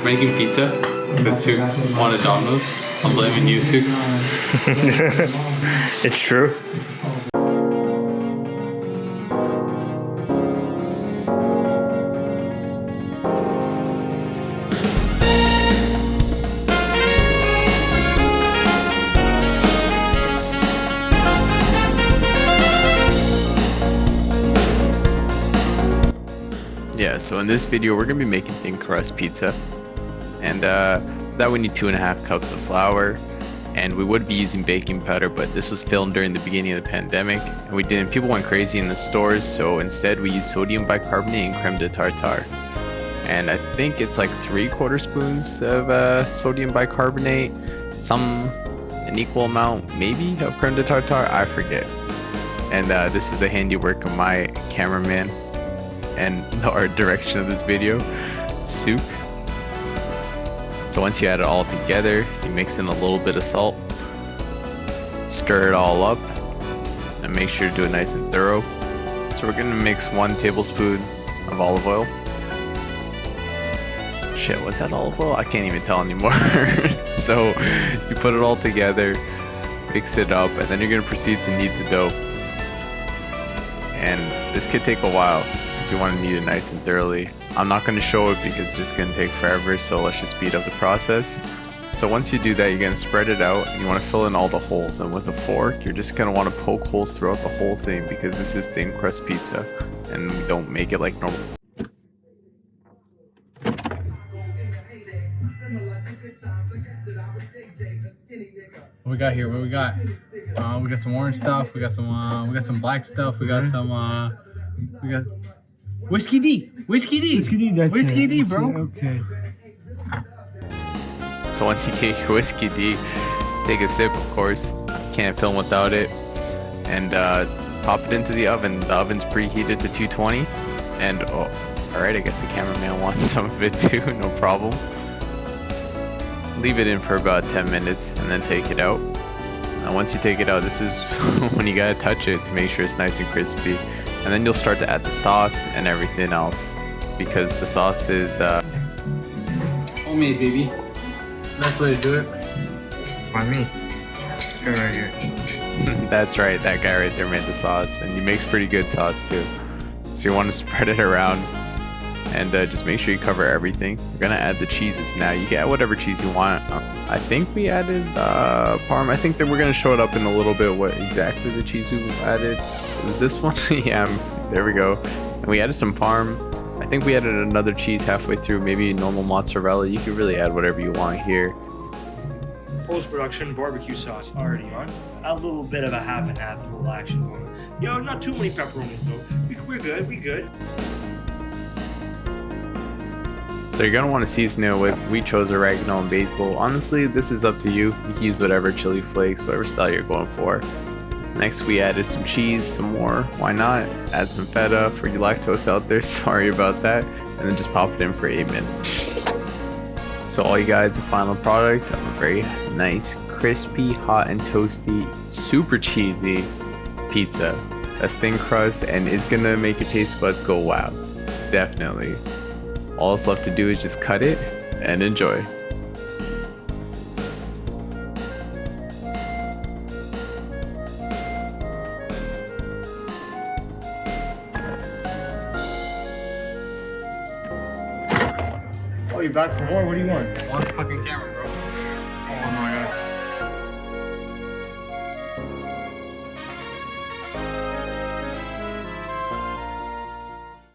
making pizza because Suk wanted Domino's. I'm blaming you, Suk. It's true. Yeah, so in this video we're gonna be making thin crust pizza, and that we need 2.5 cups of flour, and we would be using baking powder, but this was filmed during the beginning of the pandemic, and people went crazy in the stores, so instead we used sodium bicarbonate and creme de tartare, and I think it's like 3/4 spoons of sodium bicarbonate, an equal amount maybe of creme de tartare, I forget. And this is the handiwork of my cameraman and the art direction of this video, Suk. So once you add it all together, you mix in a little bit of salt, stir it all up, and make sure to do it nice and thorough. So we're gonna mix 1 tablespoon of olive oil. Shit, was that olive oil? I can't even tell anymore. So you put it all together, mix it up, and then you're gonna proceed to knead the dough. And this could take a while, because you want to knead it nice and thoroughly. I'm not going to show it because it's just going to take forever, so let's just speed up the process. So once you do that, you're going to spread it out, and you want to fill in all the holes, and with a fork you're just going to want to poke holes throughout the whole thing, because this is thin crust pizza and we don't make it like normal. What we got here? What we got? We got some orange stuff. We got some black stuff. We got Whiskey D. Whiskey D. Whiskey D, that's Whiskey it. D, bro. Okay. So once you get your whiskey D, take a sip, of course. Can't film without it. And pop it into the oven. The oven's preheated to 220. And oh, alright, I guess the cameraman wants some of it too, no problem. Leave it in for about 10 minutes and then take it out. And once you take it out, this is when you gotta touch it to make sure it's nice and crispy. And then you'll start to add the sauce and everything else, because the sauce is Homemade, baby. Best way to do it. On me. This guy right here. that's right, that guy right there made the sauce, and he makes pretty good sauce too. So you want to spread it around, and just make sure you cover everything. We're gonna add the cheeses now. You can add whatever cheese you want. I think we added Parm. I think that we're gonna show it up in a little bit what exactly the cheese we added. Is this one? Yeah, there we go. And we added some Parm. I think we added another cheese halfway through, maybe normal mozzarella. You can really add whatever you want here. Post-production barbecue sauce already on. A little bit of a half and half, little action going on. Yo, not too many pepperonis though. We're good, we good. So you're gonna want to season it with, we chose oregano and basil. Honestly, this is up to you. You can use whatever chili flakes, whatever style you're going for. Next we added some cheese, some more, why not? Add some feta for you lactose out there, sorry about that. And then just pop it in for 8 minutes. So all you guys, the final product of a very nice, crispy, hot and toasty, super cheesy pizza. That's thin crust and is gonna make your taste buds go wow. Definitely. All that's left to do is just cut it and enjoy. Oh, you're back for more? What do you want? On the fucking camera, bro. Oh no, I